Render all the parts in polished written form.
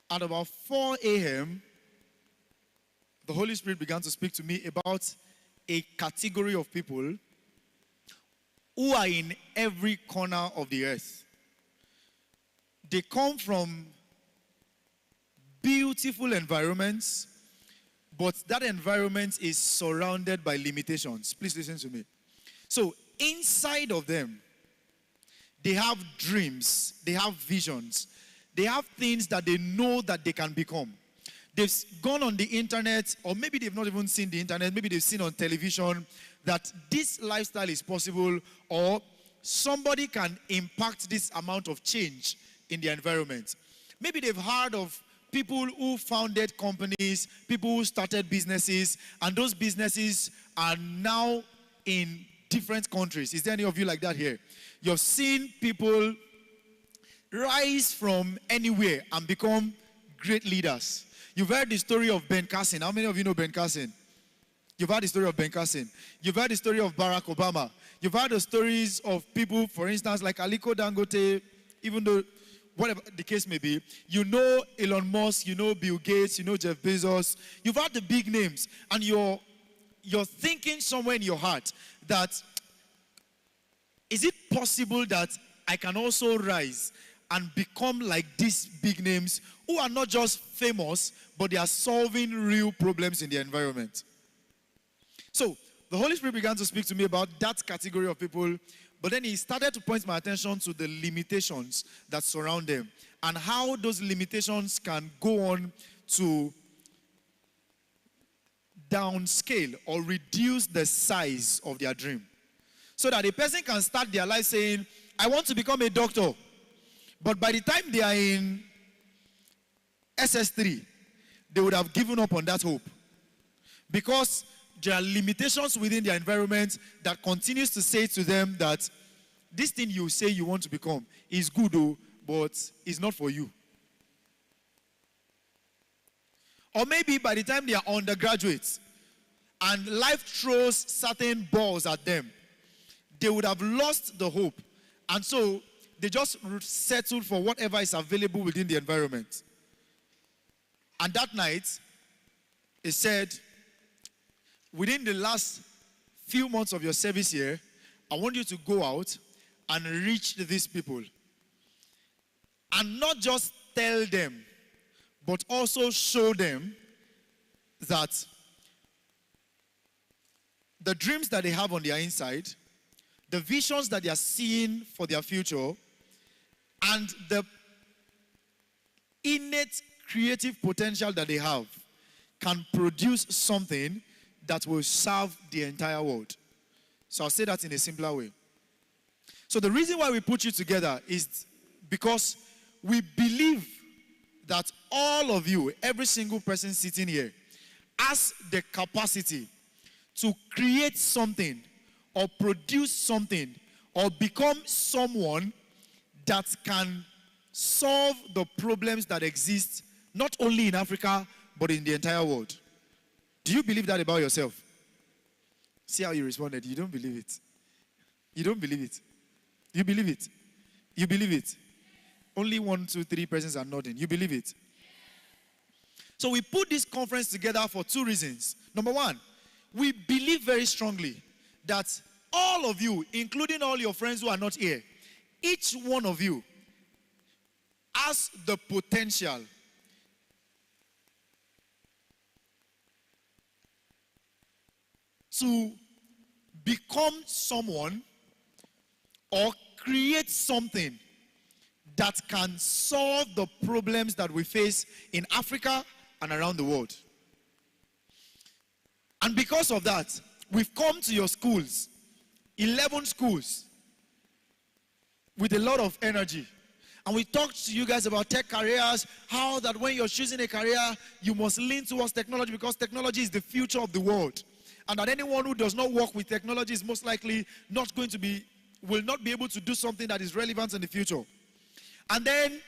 At about 4 a.m., the Holy Spirit began to speak to me about a category of people who are in every corner of the earth. They come from beautiful environments, but that environment is surrounded by limitations. Please listen to me. So inside of them, they have dreams, they have visions, they have things that they know that they can become. They've gone on the internet, or maybe they've not even seen the internet, maybe they've seen on television that this lifestyle is possible, or somebody can impact this amount of change in the environment. Maybe they've heard of people who founded companies, people who started businesses, and those businesses are now in different countries. Is there any of you like that here? You've seen people rise from anywhere and become great leaders. You've heard the story of Ben Carson. How many of you know Ben Carson? You've heard the story of Ben Carson. You've heard the story of Barack Obama. You've heard the stories of people, for instance, like Aliko Dangote, even though, whatever the case may be. You know Elon Musk, you know Bill Gates, you know Jeff Bezos. You've heard the big names, and you're thinking somewhere in your heart that, is it possible that I can also rise and become like these big names who are not just famous, but they are solving real problems in the environment? So the Holy Spirit began to speak to me about that category of people, but then he started to point my attention to the limitations that surround them and how those limitations can go on to downscale or reduce the size of their dream. So that a person can start their life saying, I want to become a doctor. But by the time they are in SS3, they would have given up on that hope. Because there are limitations within their environment that continues to say to them that this thing you say you want to become is good, though, but it's not for you. Or maybe by the time they are undergraduates and life throws certain balls at them, they would have lost the hope. And so they just settle for whatever is available within the environment. And that night, he said, within the last few months of your service here, I want you to go out and reach these people. And not just tell them, but also show them that the dreams that they have on their inside, the visions that they are seeing for their future, and the innate creative potential that they have can produce something that will serve the entire world. So I'll say that in a simpler way. So the reason why we put you together is because we believe that all of you, every single person sitting here, has the capacity to create something or produce something or become someone that can solve the problems that exist not only in Africa but in the entire world. Do you believe that about yourself? See how you responded. You don't believe it. You don't believe it. You believe it. You believe it. Only 1, 2, 3 persons are nodding. You believe it. So we put this conference together for 2 reasons. Number 1, we believe very strongly that all of you, including all your friends who are not here, each one of you has the potential to become someone or create something that can solve the problems that we face in Africa and around the world. And because of that, we've come to your schools, 11 schools, with a lot of energy. And we talked to you guys about tech careers, how that when you're choosing a career, you must lean towards technology because technology is the future of the world. And that anyone who does not work with technology is most likely not going to be, will not be able to do something that is relevant in the future. And then,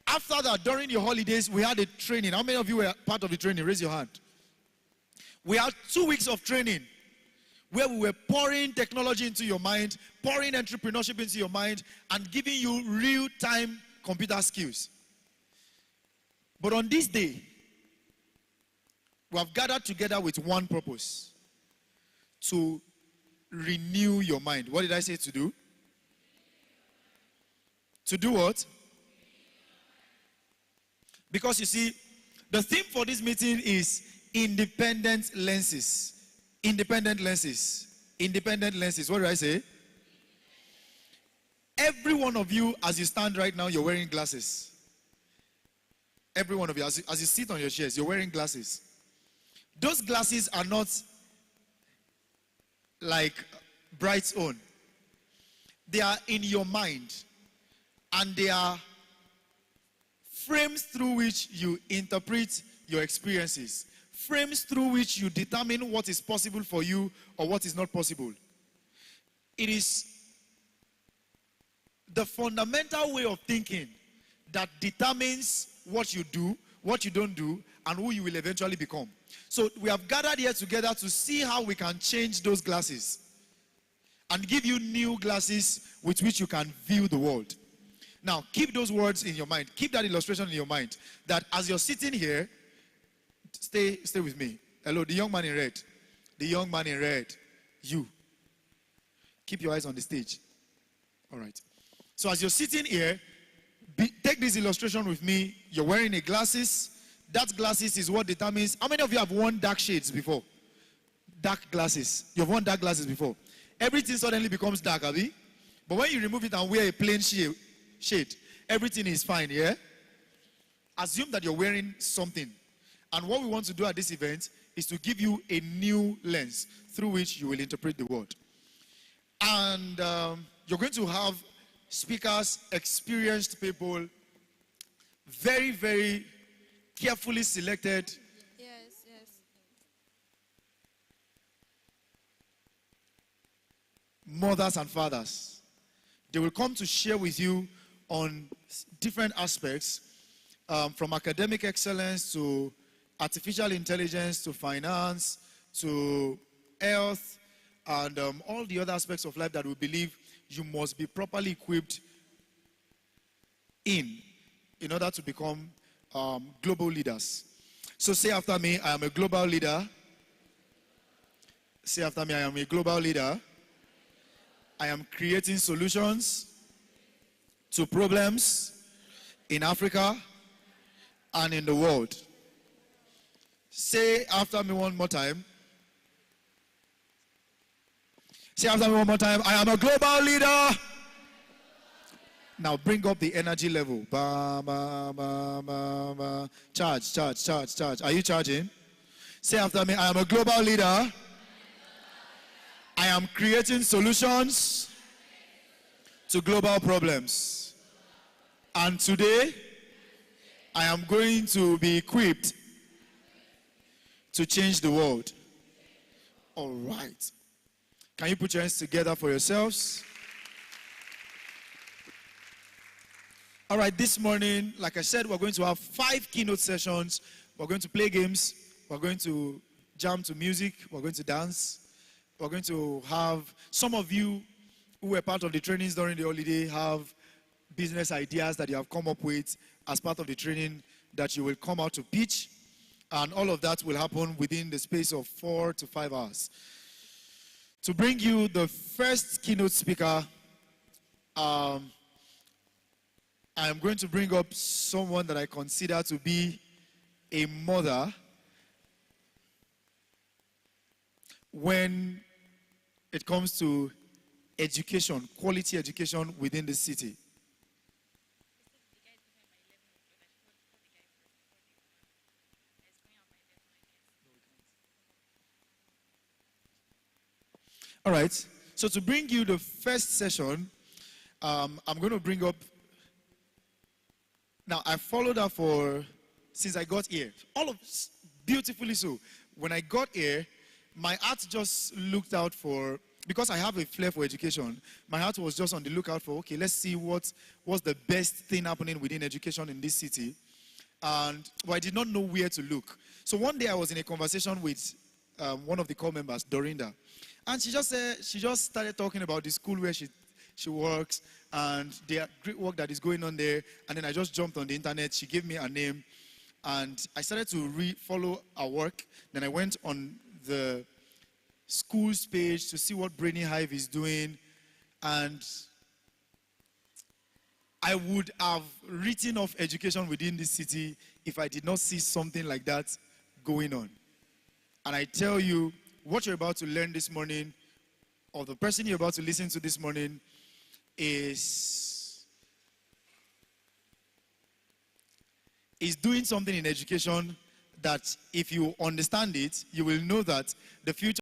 after that, during your holidays, we had a training. How many of you were part of the training? Raise your hand. We had 2 weeks of training where we were pouring technology into your mind, pouring entrepreneurship into your mind, and giving you real-time computer skills. But on this day, we have gathered together with one purpose: to renew your mind. What did I say to do? To do what? Because you see, the theme for this meeting is independent lenses. Independent lenses. Independent lenses. What did I say? Every one of you, as you stand right now, you're wearing glasses. Every one of you, as you sit on your chairs, you're wearing glasses. Those glasses are not like Bright's own. They are in your mind. And they are frames through which you interpret your experiences. Frames through which you determine what is possible for you or what is not possible. It is the fundamental way of thinking that determines what you do, what you don't do, and who you will eventually become. So we have gathered here together to see how we can change those glasses and give you new glasses with which you can view the world. Now, keep those words in your mind. Keep that illustration in your mind. That as you're sitting here, stay with me. Hello, the young man in red. The young man in red. You. Keep your eyes on the stage. All right. So as you're sitting here, take this illustration with me. You're wearing a glasses. That glasses is what determines. How many of you have worn dark shades before? Dark glasses. You've worn dark glasses before. Everything suddenly becomes dark, Abi. But when you remove it and wear a plain shade, everything is fine, yeah? Assume that you're wearing something. And what we want to do at this event is to give you a new lens through which you will interpret the world. And you're going to have speakers, experienced people, very, very carefully selected. Yes. Mothers and fathers. They will come to share with you on different aspects, from academic excellence to artificial intelligence to finance to health and all the other aspects of life that we believe you must be properly equipped in order to become global leaders. So say after me, I am a global leader. Say after me, I am a global leader. I am creating solutions to problems in Africa and in the world. Say after me one more time. Say after me one more time. I am a global leader. Now bring up the energy level. Ba, ba, ba, ba, ba. Charge. Are you charging? Say after me. I am a global leader. I am creating solutions to global problems. And today, I am going to be equipped to change the world. All right. Can you put your hands together for yourselves? All right, this morning, like I said, we're going to have 5 keynote sessions. We're going to play games. We're going to jam to music. We're going to dance. We're going to have some of you who were part of the trainings during the holiday have business ideas that you have come up with as part of the training that you will come out to pitch. And all of that will happen within the space of 4 to 5 hours. To bring you the first keynote speaker, I am going to bring up someone that I consider to be a mother when it comes to education, quality education within the city. All right, so to bring you the first session, I'm going to bring up, now I followed her since I got here, beautifully so. When I got here, my heart just looked out for, because I have a flair for education, my heart was just on the lookout for, okay, let's see what's the best thing happening within education in this city. And I did not know where to look. So one day I was in a conversation with one of the core members, Dorinda. And she just started talking about the school where she works and the great work that is going on there. And then I just jumped on the internet. She gave me her name. and I started to follow our work. Then I went on the school's page to see what Brainy Hive is doing, and I would have written off education within this city if I did not see something like that going on. And I tell you, what you're about to learn this morning, or the person you're about to listen to this morning, is doing something in education that if you understand it, you will know that the future